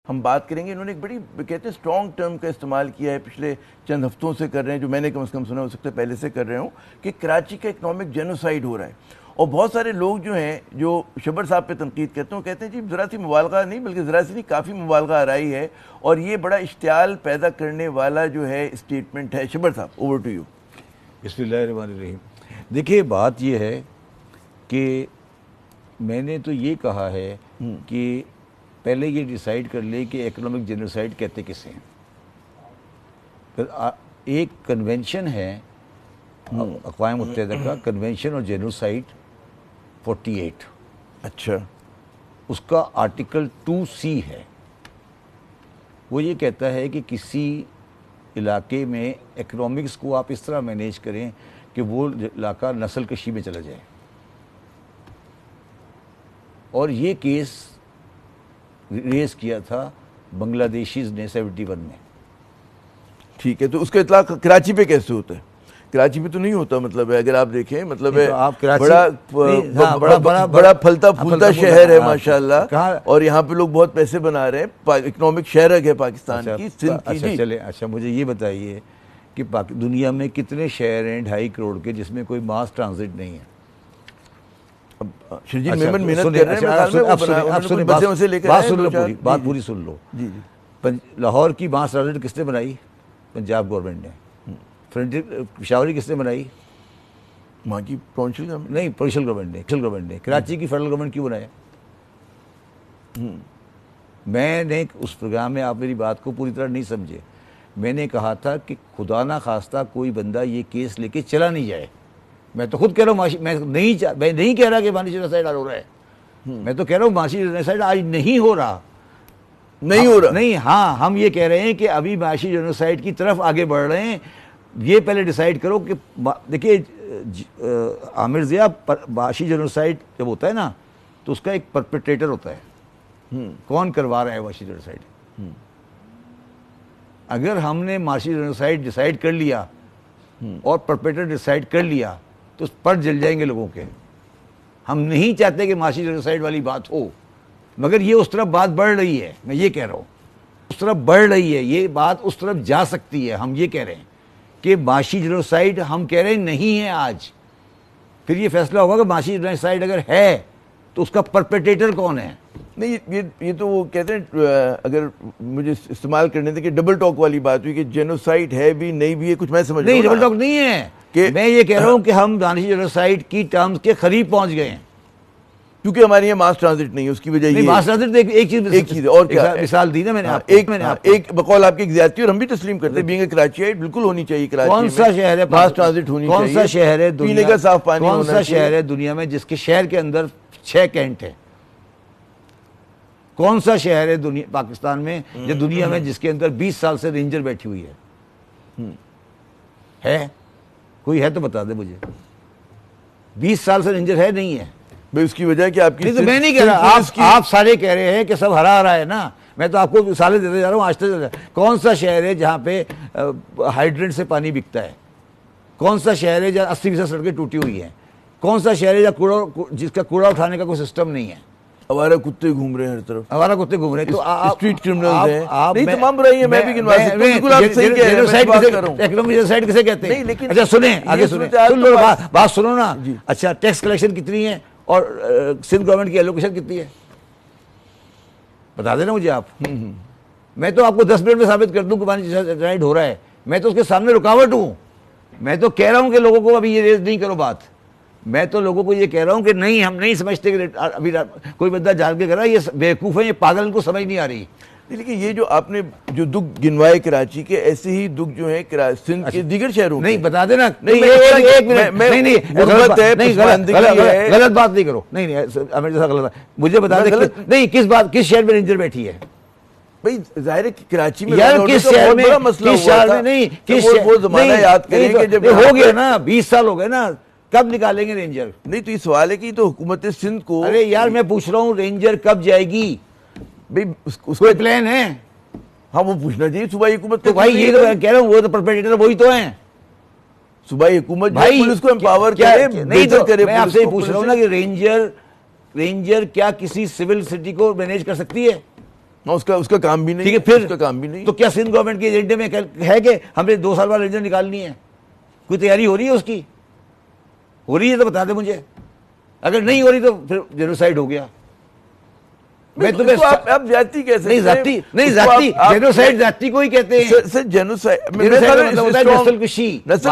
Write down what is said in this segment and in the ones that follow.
ہم بات کریں گے. انہوں نے ایک بڑی کہتے ہیں اسٹرانگ ٹرم کا استعمال کیا ہے, پچھلے چند ہفتوں سے کر رہے ہیں, جو میں نے کم از کم سنا, ہو سکتا ہے پہلے سے کر رہے ہوں, کہ کراچی کا اکنامک جینوسائیڈ ہو رہا ہے. اور بہت سارے لوگ جو ہیں جو شبر صاحب پہ تنقید کرتے ہیں, کہتے ہیں جی ذرا سی مبالغہ نہیں, بلکہ ذرا سی نہیں, کافی مبالغہ آرائی ہے, اور یہ بڑا اشتعال پیدا کرنے والا جو ہے اسٹیٹمنٹ ہے. شبر صاحب, اوور ٹو یو. بسم اللہ الرحمن الرحیم. دیکھیے بات یہ ہے کہ میں نے تو یہ کہا ہے کہ پہلے یہ ڈیسائیڈ کر لے کہ اکنامک جینوسائیڈ کہتے کسے ہیں. پھر ایک کنونشن ہے اقوام متحدہ کا, کنونشن اور جینوسائیڈ 48. اچھا. اس کا آرٹیکل 2C ہے. وہ یہ کہتا ہے کہ کسی علاقے میں اکنامکس کو آپ اس طرح مینیج کریں کہ وہ علاقہ نسل کشی میں چلا جائے. اور یہ کیس ریز کیا تھا بنگلہ دیشیز نے 71 میں. ٹھیک ہے, تو اس کا اطلاق کراچی پہ کیسے ہوتا ہے؟ کراچی پہ تو نہیں ہوتا, مطلب ہے اگر آپ دیکھیں, مطلب ہے بڑا پھلتا پھولتا شہر ہے ماشاءاللہ, اور یہاں پہ لوگ بہت پیسے بنا رہے ہیں, اکنامک شہرک ہے پاکستان کی, سندھ کی. چلے اچھا مجھے یہ بتائیے کہ دنیا میں کتنے شہر ہیں 2.5 کروڑ کے جس میں کوئی ماس ٹرانزٹ نہیں ہے؟ شرجیل میمن محنت کر رہے ہیں, بات پوری سن لو. لاہور کی ماس ٹرانزٹ کس نے بنائی؟ پنجاب گورنمنٹ نے. پشاوری کس نے بنائی؟ وہاں کی پروونشل گورنمنٹ نہیں, پروونشل گورنمنٹ نے. کراچی کی فیڈرل گورنمنٹ کیوں بنایا؟ میں نے اس پروگرام میں, آپ میری بات کو پوری طرح نہیں سمجھے, میں نے کہا تھا کہ خدا نہ خواستہ کوئی بندہ یہ کیس لے کے چلا نہیں جائے. میں تو خود کہہ رہا ہوں, میں نہیں کہہ رہا کہ معاشی جینوسائیڈ ہو رہا ہے, میں تو کہہ رہا ہوں معاشی جینوسائیڈ آج نہیں ہو رہا. نہیں, ہاں ہم یہ کہہ رہے ہیں کہ ابھی معاشی جینوسائیڈ کی طرف آگے بڑھ رہے ہیں. یہ پہلے ڈیسائیڈ کرو کہ دیکھیے عامر ضیاء, معاشی جینوسائیڈ جب ہوتا ہے نا تو اس کا ایک پرپیٹریٹر ہوتا ہے. کون کروا رہا ہے معاشی جینوسائیڈ؟ اگر ہم نے معاشی جینوسائیڈ ڈیسائیڈ کر لیا اور پرپیٹریٹر ڈیسائیڈ کر لیا تو پر جل جائیں گے لوگوں کے. ہم نہیں چاہتے کہ معاشی جینوسائیڈ والی بات ہو, مگر یہ اس طرف بات بڑھ رہی ہے. میں یہ کہہ رہا ہوں اس طرف بڑھ رہی ہے, یہ بات اس طرف جا سکتی ہے. ہم یہ کہہ رہے ہیں کہ معاشی جینوسائیڈ ہم کہہ رہے ہیں نہیں ہے آج. پھر یہ فیصلہ ہوگا کہ معاشی جینوسائیڈ اگر ہے تو اس کا پرپیٹریٹر کون ہے. نہیں, یہ تو وہ کہتے ہیں, اگر مجھے استعمال کرنے تھے کہ ڈبل ٹاک والی بات ہوئی کہ جینوسائیڈ ہے بھی نہیں بھی ہے, کچھ میں سمجھ نہیں, ڈبل ٹاک نہیں ہے. میں یہ کہہ رہا ہوں کہ ہم معاشی جینوسائیڈ کی ٹرمز کے قریب پہنچ گئے ہیں, کیونکہ ہمارے یہاں ماس ٹرانزٹ نہیں ہے. اس کی وجہ یہ ماس ٹرانزٹ ایک چیز ہے, اور کیا مثال دی نا میں نے, ایک بقول آپ کی ایک زیادتی, اور ہم بھی تسلیم کرتے ہیں بینگ اے کراچی بالکل ہونی چاہیے. کراچی کون سا شہر ہے ماس ٹرانزٹ ہونی چاہیے, کون سا شہر ہے پینے کا صاف پانی ہونا چاہیے. کون سا شہر ہے دنیا میں جس کے شہر کے اندر 6 کینٹ ہے؟ کون سا شہر ہے پاکستان میں یا دنیا میں جس کے اندر 20 سال سے رینجر بیٹھی ہوئی ہے؟ کوئی ہے تو بتا دے مجھے. 20 سال سے رینجر ہے نہیں ہے؟ بھئی اس کی وجہ کہ آپ کی, تو میں نہیں کہہ رہا, آپ سارے کہہ رہے ہیں کہ سب ہرا رہا ہے نا. میں تو آپ کو مثالیں دیتے جا رہا ہوں آج تک. کون سا شہر ہے جہاں پہ ہائیڈرنٹ سے پانی بکتا ہے؟ کون سا شہر ہے جہاں 80% سڑکیں ٹوٹی ہوئی ہیں؟ کون سا شہر ہے جہاں جس کا کوڑا اٹھانے کا کوئی سسٹم نہیں ہے؟ ہمارے کتے گھوم رہے ہیں ہر طرف, ہمارا کتے گھوم رہے ہیں. تو اسٹریٹ کرمنلز ہیں, نہیں تمام برائی ہیں, میں بھی گنوا سکتا ہوں. بالکل آپ صحیح کہہ رہے ہیں. اکنامک جینوسائیڈ کسے کہتے ہیں؟ لیکن اچھا سنیں, آگے سنیں, بات سنو نا. اچھا ٹیکس کلیکشن کتنی ہے اور سندھ گورنمنٹ کی ایلوکیشن کتنی ہے بتا دینا مجھے آپ. میں تو آپ کو 10 منٹ میں ثابت کر دوں کہ معاشی جینوسائیڈ ہو رہا ہے. میں تو اس کے سامنے رکاوٹ ہوں. میں تو کہہ رہا ہوں کہ لوگوں کو ابھی یہ ریز نہیں کرو بات. میں تو لوگوں کو یہ کہہ رہا ہوں کہ نہیں, ہم نہیں سمجھتے کہ ابھی کوئی بندہ جان کے کر رہا ہے, یہ بیوقوف ہے, یہ پاگل, ان کو سمجھ نہیں آ رہی. لیکن یہ جو آپ نے جو دکھ گنوائے کراچی کے, ایسے ہی دکھ جو ہے سندھ کے دیگر شہروں نہیں بتا دینا. غلط بات نہیں کرو. نہیں غلط, مجھے بتا دے نہیں کس شہر میں رینجر بیٹھی ہے. بھائی ظاہر ہے کراچی میں کس شہر میں, کس شہر میں نہیں, وہ زمانہ یاد کریں کہ جب ہو گیا نا 20 سال ہو گئے نا, کب نکالیں گے رینجر؟ نہیں تو یہ سوال ہے کہ تو حکومت سندھ کو, ارے یار میں پوچھ رہا ہوں رینجر کب جائے گی؟ بھئی اس کوئی پلان ہے؟ ہاں وہ پوچھنا چاہیے صوبائی حکومت کو. بھائی یہ تو میں کہہ رہا ہوں, وہ تو پرپیٹریٹر وہی تو ہیں. صوبائی حکومت پولیس کو امپاور کرے, بہتر کرے. میں آپ سے یہ پوچھ رہا ہوں نا کہ رینجر کیا کسی سول سٹی کو مینیج کر سکتی ہے؟ اس کا کام بھی نہیں. ٹھیک ہے, پھر اس کا کام بھی نہیں. تو کیا سندھ گورنمنٹ کے ایجنڈے میں ہے کہ ہمیں 2 سال بعد الیکشن نکالنی ہے؟ کوئی تیاری ہو رہی ہے اس کی؟ ہو رہی ہے تو بتا دیں مجھے, اگر نہیں ہو رہی تو پھر جینوسائیڈ ہو گیا. میں تمہیں آپ ذاتی کیسے نہیں, ذاتی نہیں, ذاتی جینوسائیڈ ذاتی کو ہی کہتے ہیں. سر جینوسائیڈ نسل کشی, نسل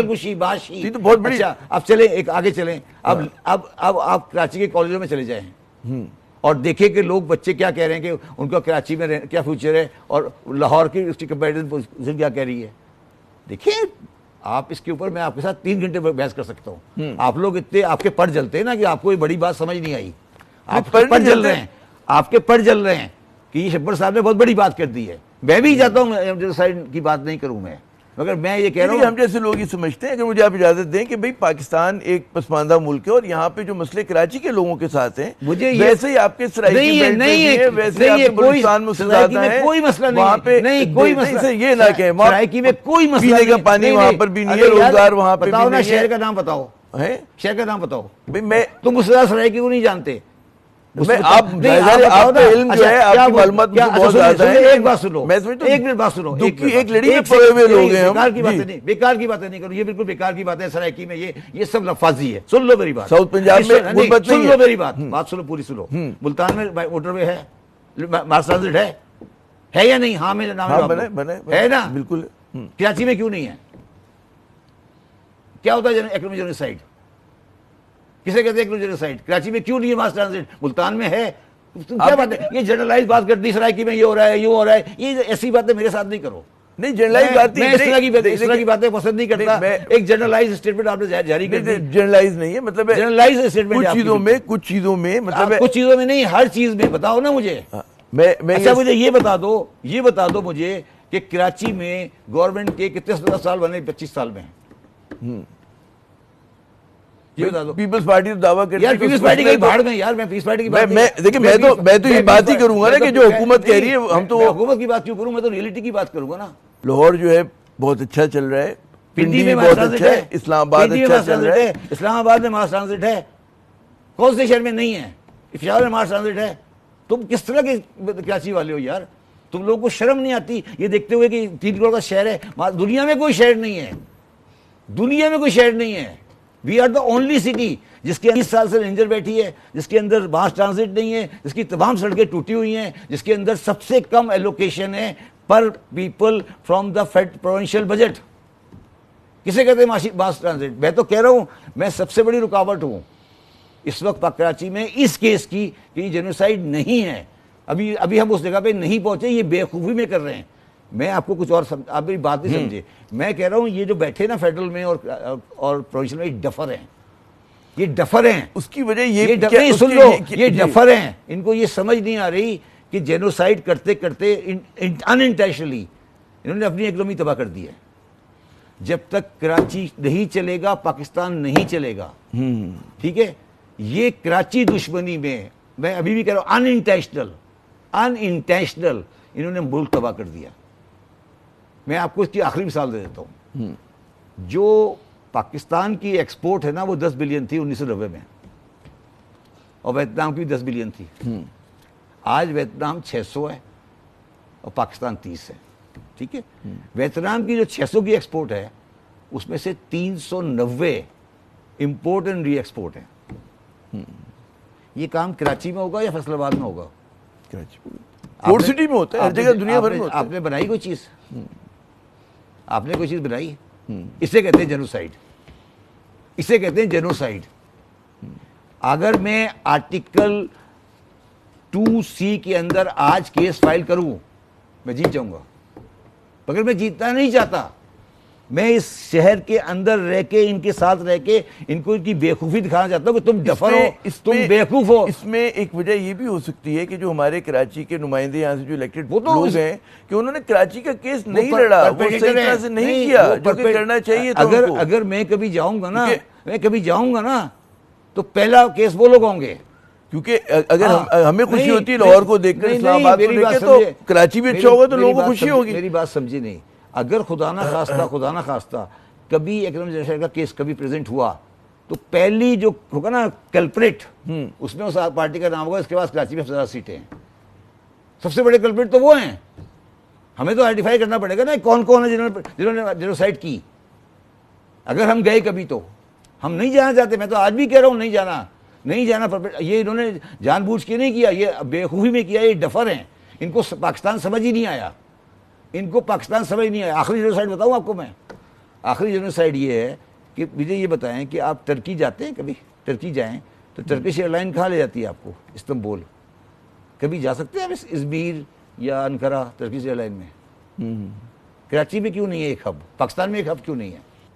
کشی, باشی, تو بہت بڑی. اب چلیں ایک آگے چلیں, اب آپ کراچی کے کالجوں میں چلے جائیں اور دیکھیں کہ لوگ بچے کیا کہہ رہے ہیں کہ ان کا کراچی میں کیا فیوچر ہے اور لاہور کی اس کی کمپیریزن پوزیشن کیا کہہ رہی ہے. دیکھیں آپ اس کے اوپر میں آپ کے ساتھ 3 گھنٹے بحث کر سکتا ہوں. آپ لوگ اتنے آپ کے پڑ جلتے ہیں نا کہ آپ کو یہ بڑی بات سمجھ نہیں آئی. آپ پڑ جل رہے ہیں, آپ کے پڑ جل رہے ہیں کہ یہ شبر صاحب نے بہت بڑی بات کر دی ہے. میں بھی چاہتا ہوں جینوسائیڈ کی بات نہیں کروں میں, مگر میں یہ کہہ رہا ہوں ہم جیسے لوگ یہ سمجھتے ہیں, اگر مجھے آپ اجازت دیں, کہ بھئی پاکستان ایک پسماندہ ملک ہے اور یہاں پہ جو مسئلے کراچی کے لوگوں کے ساتھ ہیں ویسے ہی آپ کے سرائیکی بیلٹ میں بھی ہے, ویسے آپ کے بلوچستان میں سزادہ ہیں, کوئی مسئلہ وہاں پہ نہیں, کوئی مسئلہ یہ نہ کہیں سرائیکی میں کوئی مسئلہ پینے کا پانی وہاں پر بھی نہیں ہے, روزگار وہاں پہ بھی نہیں ہے. بتاؤ نا شہر کا نام بتاؤ, شہر کا نام بتاؤ. میں تم اس سرائیکی کو نہیں جانتے. آپ کا علم جو ہے, آپ کی معلومات مجھے بہت زیادہ ہے. ایک بات سنو, ایک منٹ بات سنو, ایک لڑی میں پڑے ہوئے لوگ ہیں. بیکار کی باتیں نہیں کرو, یہ بالکل بیکار کی باتیں. سرائیکی میں یہ سب لفاظی ہے. سن لو میری بات, ساؤتھ پنجاب میں سن لو میری بات, بات سنو, پوری سنو. ملتان میں موٹر وے ہے, ماس ٹرانزٹ ہے یا نہیں؟ ہاں میرا نام ہے نا, بالکل. کراچی میں کیوں نہیں ہے؟ کیا ہوتا ہے اکنامک جینوسائیڈ؟ کسے کہتے ہیں جینوسائیڈ؟ کراچی میں کیوں نہیں ہے ماس ٹرانزٹ؟ ملتان میں ہے. تم کیا بات ہے, یہ جنرلائز بات کرتی سرائیکی میں یہ ہو رہا ہے, یوں ہو رہا ہے, یہ ایسی باتیں میرے ساتھ نہیں کرو. نہیں, جنرلائز بات میں اس طرح کی باتیں پسند نہیں کرتا. ایک جنرلائز اسٹیٹمنٹ آپ نے جاری کر دی. جنرلائز نہیں ہے, مطلب جنرلائز اسٹیٹمنٹ کچھ چیزوں میں مطلب کچھ چیزوں میں نہیں, ہر چیز میں. بتاؤ نا مجھے. اچھا مجھے یہ بتا دو مجھے کہ کراچی میں گورنمنٹ کے کتنے سال بنے؟ 25 سال میں. پیپلز پارٹی تو دعویٰ کرتی ہے. پیپلز پارٹی کی بھاڑ میں یار, میں پیپلز پارٹی کی بات دیکھیں, میں تو یہ بات ہی کروں گا نا کہ جو حکومت کہہ رہی ہے, ہم تو حکومت کی بات کیوں کروں, میں تو ریئلٹی کی بات کروں گا نا. لاہور جو ہے بہت اچھا چل رہا ہے, پنڈی میں بہت اچھا ہے, اسلام آباد اچھا چل رہا ہے. اسلام آباد میں ماس ٹرانزٹ ہے, کون سے شہر میں نہیں ہے؟ پشاور میں ماس ٹرانزٹ ہے. تم کس طرح کے کراچی والے ہو یار؟ تم لوگوں کو شرم نہیں آتی یہ دیکھتے ہوئے کہ 3 کروڑ کا شہر ہے؟ دنیا میں کوئی شہر نہیں ہے, دنیا میں کوئی شہر نہیں ہے. We are the only city جس کے 20 سال سے رینجر بیٹھی ہے, جس کے اندر ماس ٹرانزٹ نہیں ہے, جس کی تمام سڑکیں ٹوٹی ہوئی ہیں, جس کے اندر سب سے کم ایلوکیشن ہے per people from the provincial budget. کسے کہتے ہیں ماس ٹرانزٹ؟ میں تو کہہ رہا ہوں میں سب سے بڑی رکاوٹ ہوں اس وقت کراچی میں اس کیس کی کہ یہ جینوسائیڈ نہیں ہے. ابھی ہم اس جگہ پہ نہیں پہنچے, یہ بے خوبی میں کر رہے ہیں. میں آپ کو کچھ اور آپ میری بات نہیں سمجھے. میں کہہ رہا ہوں یہ جو بیٹھے نا فیڈرل میں اور پروونشل میں, یہ ڈفر ہیں, یہ ڈفر ہیں. اس کی وجہ یہ سن لو, یہ ڈفر ہیں. ان کو یہ سمجھ نہیں آ رہی کہ جینوسائیڈ کرتے کرتے انٹینشنلی انہوں نے اپنی اکنامی تباہ کر دی ہے. جب تک کراچی نہیں چلے گا پاکستان نہیں چلے گا. ٹھیک ہے, یہ کراچی دشمنی میں ابھی بھی کہہ رہا ہوں انٹینشنل انہوں نے ملک تباہ کر دیا. میں آپ کو اس کی آخری مثال دے دیتا ہوں. جو پاکستان کی ایکسپورٹ ہے نا وہ 10 بلین تھی 1990 میں, اور ویتنام کی 10 بلین تھی. آج ویتنام 600 ہے اور پاکستان 30 ہے. ٹھیک ہے, ویتنام کی جو 600 کی ایکسپورٹ ہے اس میں سے 390 امپورٹ اینڈ ری ایکسپورٹ ہے. یہ کام کراچی میں ہوگا یا فیصل آباد میں ہوگا؟ پورٹ سٹی میں ہوتا ہے, ہر جگہ دنیا بھر میں ہوتا ہے. آپ نے بنائی کوئی چیز؟ آپ نے کوئی چیز بنائی؟ اسے کہتے ہیں جینوسائیڈ, اسے کہتے ہیں جینوسائیڈ. اگر میں آرٹیکل 2C کے اندر آج کیس فائل کروں میں جیت جاؤں گا, مگر میں جیتنا نہیں چاہتا. میں اس شہر کے اندر رہ کے ان کے ساتھ رہ کے ان کو ان کی بےخوفی دکھانا چاہتا ہوں کہ تم ڈفر ہو, تم بیوقوف ہو. اس میں ایک وجہ یہ بھی ہو سکتی ہے کہ جو ہمارے کراچی کے نمائندے یہاں سے جو الیکٹڈ لوگ ہیں کہ انہوں نے کراچی کا کیس نہیں لڑا, وہ صحیح طرح سے نہیں کیا جو کہ کرنا چاہیے تھا. اگر میں کبھی جاؤں گا نا تو پہلا کیس وہ لوگ ہوں گے, کیونکہ اگر ہمیں خوشی ہوتی ہے لاہور کو دیکھ کر, اسلام آباد کو دیکھ کے, تو کراچی بھی اچھا ہوگا تو لوگوں کو خوشی ہوگی. میری بات سمجھی نہیں. اگر خدا نہ خواستہ کبھی اکنامک جینوسائیڈ کا کیس کبھی پریزنٹ ہوا تو پہلی جو ہوگا نا کلپریٹ اس میں اس پارٹی کا نام ہوگا, اس کے بعد کراچی میں 10 سیٹیں ہیں. سب سے بڑے کلپریٹ تو وہ ہیں. ہمیں تو آئیڈینٹیفائی کرنا پڑے گا نا کون کون ہے جنہوں نے جینوسائیڈ کی. اگر ہم گئے کبھی تو ہم نہیں جانا چاہتے. میں تو آج بھی کہہ رہا ہوں نہیں جانا. یہ انہوں نے جان بوجھ کے نہیں کیا, یہ بےخوبی میں کیا. یہ ڈفر ہیں, ان کو پاکستان سمجھ ہی نہیں آیا. آخری جینوسائیڈ بتاؤں آپ کو میں. آخری جینوسائیڈ یہ ہے کہ مجھے یہ بتائیں کہ آپ ٹرکی جاتے ہیں, کبھی ٹرکی جائیں تو ٹرکش ایئر لائن کہاں لے جاتی ہے آپ کو؟ استنبول. کبھی جا سکتے ہیں آپ ازمیر یا انقرہ ٹرکش ایئر لائن میں؟ کراچی میں کیوں نہیں ہے ایک ہب؟ پاکستان میں ایک ہب کیوں نہیں ہے؟